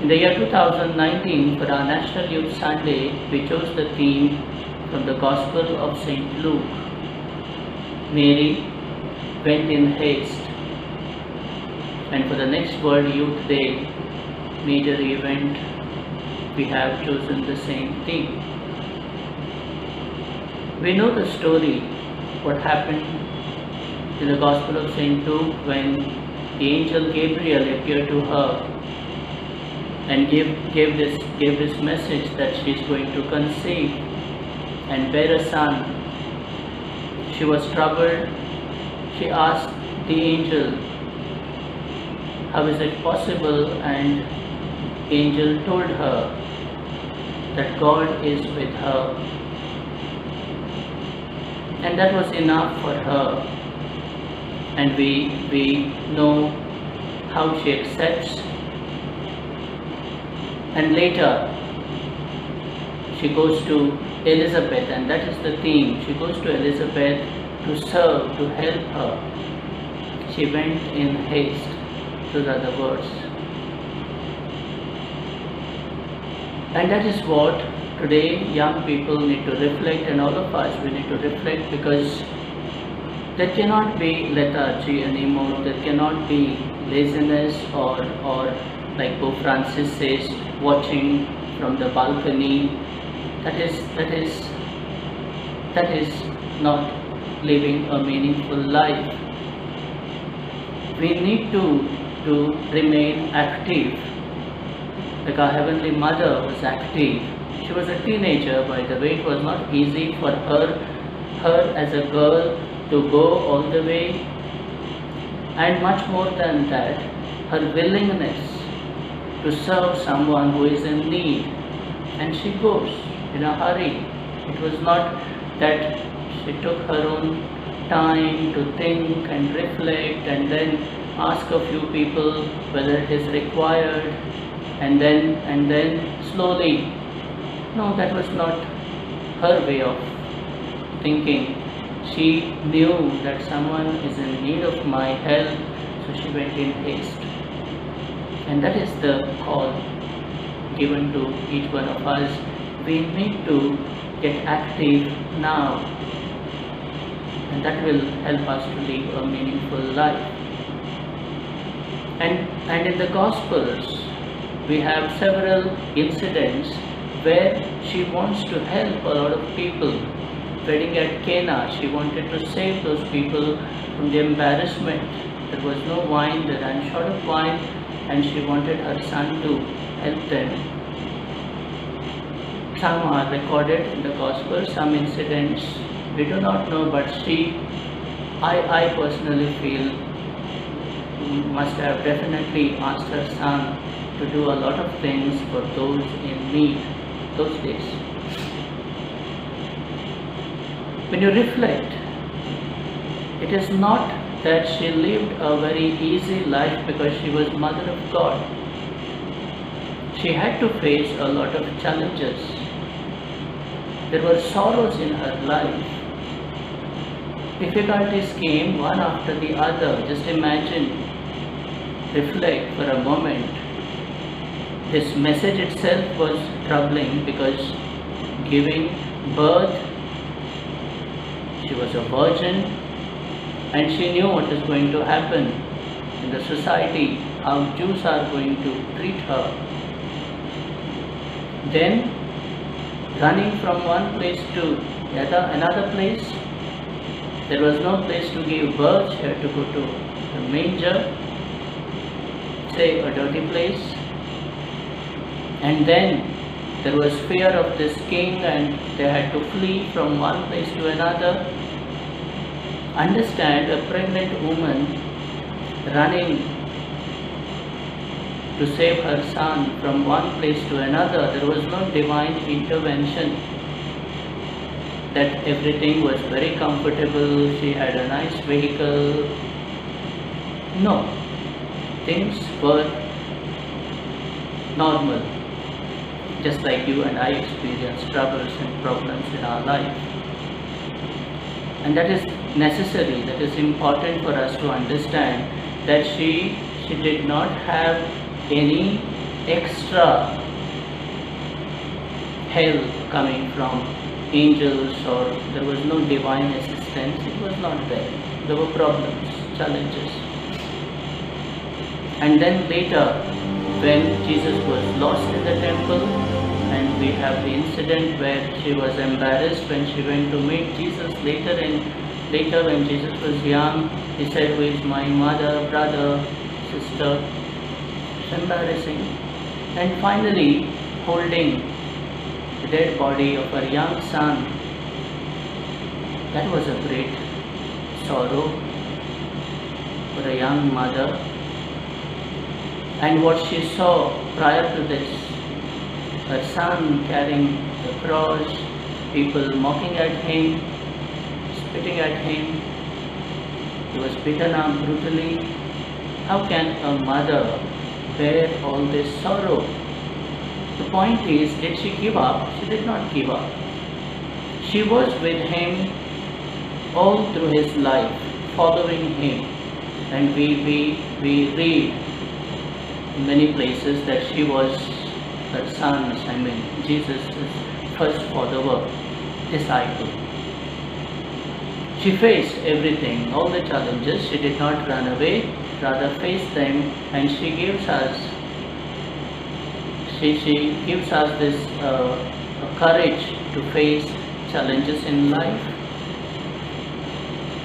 In the year 2019, for our National Youth Sunday, we chose the theme from the Gospel of St. Luke. Mary went in haste. And for the next World Youth Day major event, we have chosen the same theme. We know the story, what happened in the Gospel of St. Luke when the angel Gabriel appeared to her and gave this message that she is going to conceive and bear a son. She was troubled. She asked the angel, how is it possible? And the angel told her that God is with her. And that was enough for her. And we know how she accepts. And later, she goes to Elizabeth, and that is the theme. She goes to Elizabeth to serve, to help her. She went in haste. Those are the words. And that is what today young people need to reflect, and all of us, we need to reflect, because there cannot be lethargy anymore. There cannot be laziness or like Pope Francis says, watching from the balcony. That is not living a meaningful life. We need to remain active. Like our Heavenly Mother was active. She was a teenager, by the way. It was not easy for her as a girl to go all the way, and much more than that, her willingness to serve someone who is in need, and she goes in a hurry. It was not that she took her own time to think and reflect and then ask a few people whether it is required, and then slowly. No, that was not her way of thinking. She knew that someone is in need of my help, so she went in haste. And that is the call given to each one of us. We need to get active now, and that will help us to live a meaningful life. And in the Gospels, we have several incidents where she wants to help a lot of people. Wedding at Cana, she wanted to save those people from the embarrassment. There was no wine, they ran short of wine, and she wanted her son to help them. Some are recorded in the Gospel, some incidents we do not know, but I personally feel, must have definitely asked her son to do a lot of things for those in need those days. When you reflect, it is not that she lived a very easy life because she was Mother of God. She had to face a lot of challenges. There were sorrows in her life. Difficulties came one after the other. Just imagine, reflect for a moment. This message itself was troubling because giving birth, she was a virgin, and she knew what is going to happen in the society, how Jews are going to treat her. Then, running from one place to another place, there was no place to give birth. She had to go to the manger, say a dirty place. And then there was fear of this king, and they had to flee from one place to another. Understand, a pregnant woman running to save her son from one place to another. There was no divine intervention, that everything was very comfortable, she had a nice vehicle. No, things were normal, just like you and I experience troubles and problems in our life. And that is necessary, that is important for us to understand, that she did not have any extra help coming from angels, or there was no divine assistance. It was not there. There were problems, challenges. And then later, when Jesus was lost in the temple, and we have the incident where she was embarrassed when she went to meet Jesus later when Jesus was young, he said, "Who is my mother, brother, sister?" It's embarrassing. And finally, holding the dead body of her young son, that was a great sorrow for a young mother. And what she saw prior to this, her son carrying the cross, people mocking at him, spitting at him, he was beaten up brutally. How can a mother bear all this sorrow? The point is, did she give up? She did not give up. She was with him all through his life, following him. And we read in many places that she was her son's, Jesus' first follower, disciple. She faced everything, all the challenges. She did not run away, rather faced them, and she gives us this courage to face challenges in life.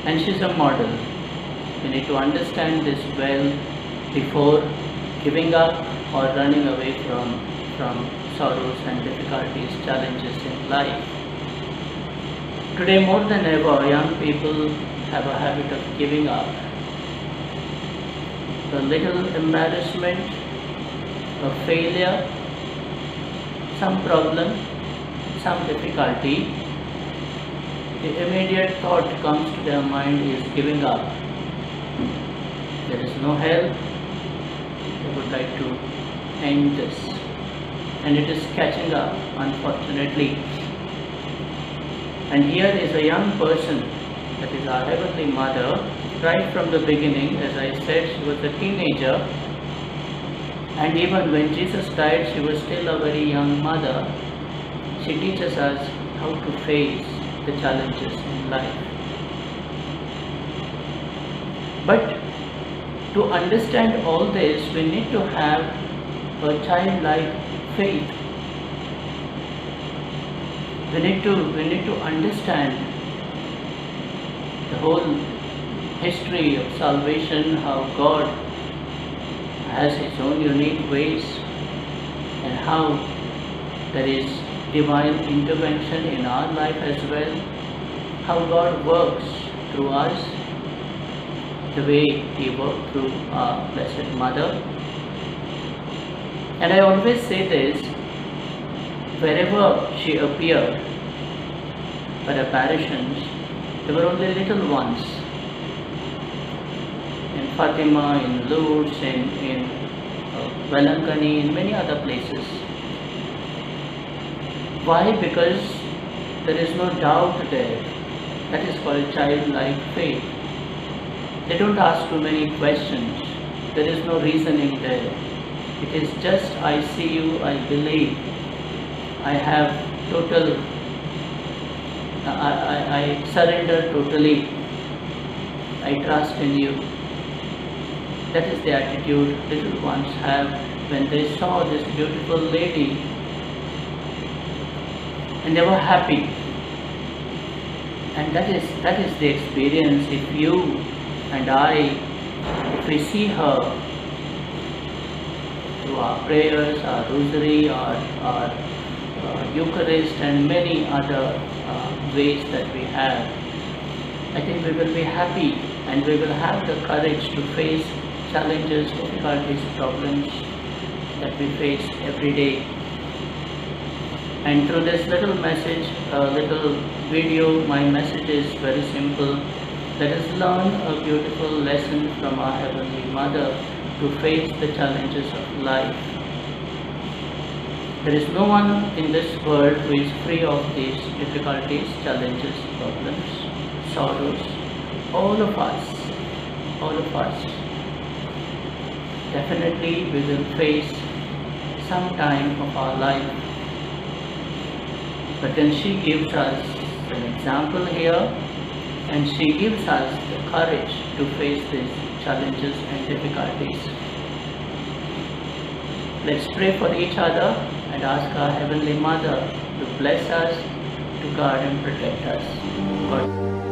And she's a model. We need to understand this well before giving up or running away from sorrows and difficulties, challenges in life. Today more than ever, young people have a habit of giving up. A little embarrassment, a failure, some problem, some difficulty, the immediate thought comes to their mind is giving up. There is no help. They would like to end this. And it is catching up, unfortunately. And here is a young person, that is our Heavenly Mother, right from the beginning. As I said, she was a teenager. And even when Jesus died, she was still a very young mother. She teaches us how to face the challenges in life. But to understand all this, we need to have a childlike faith. We need to understand the whole history of salvation, how God has His own unique ways, and how there is divine intervention in our life as well, how God works through us, the way He worked through our Blessed Mother. And I always say this, wherever she appeared, her apparitions, they were only little ones. In Fatima, in Lourdes, in Velankani, in many other places. Why? Because there is no doubt there. That is called childlike faith. They don't ask too many questions. There is no reasoning there. It is just, I see you, I believe. I have total, I surrender totally. I trust in you. That is the attitude little ones have when they saw this beautiful lady, and they were happy. And that is the experience. If you and I, if we see her through our prayers, our rosary, our Eucharist, and many other ways that we have, I think we will be happy, and we will have the courage to face challenges, difficulties, problems that we face every day. And through this little message, little video, my message is very simple. Let us learn a beautiful lesson from our Heavenly Mother to face the challenges of life. There is no one in this world who is free of these difficulties, challenges, problems, sorrows. All of us, definitely we will face some time of our life. But then she gives us an example here, and she gives us the courage to face these challenges and difficulties. Let's pray for each other and ask our Heavenly Mother to bless us, to guard and protect us. God.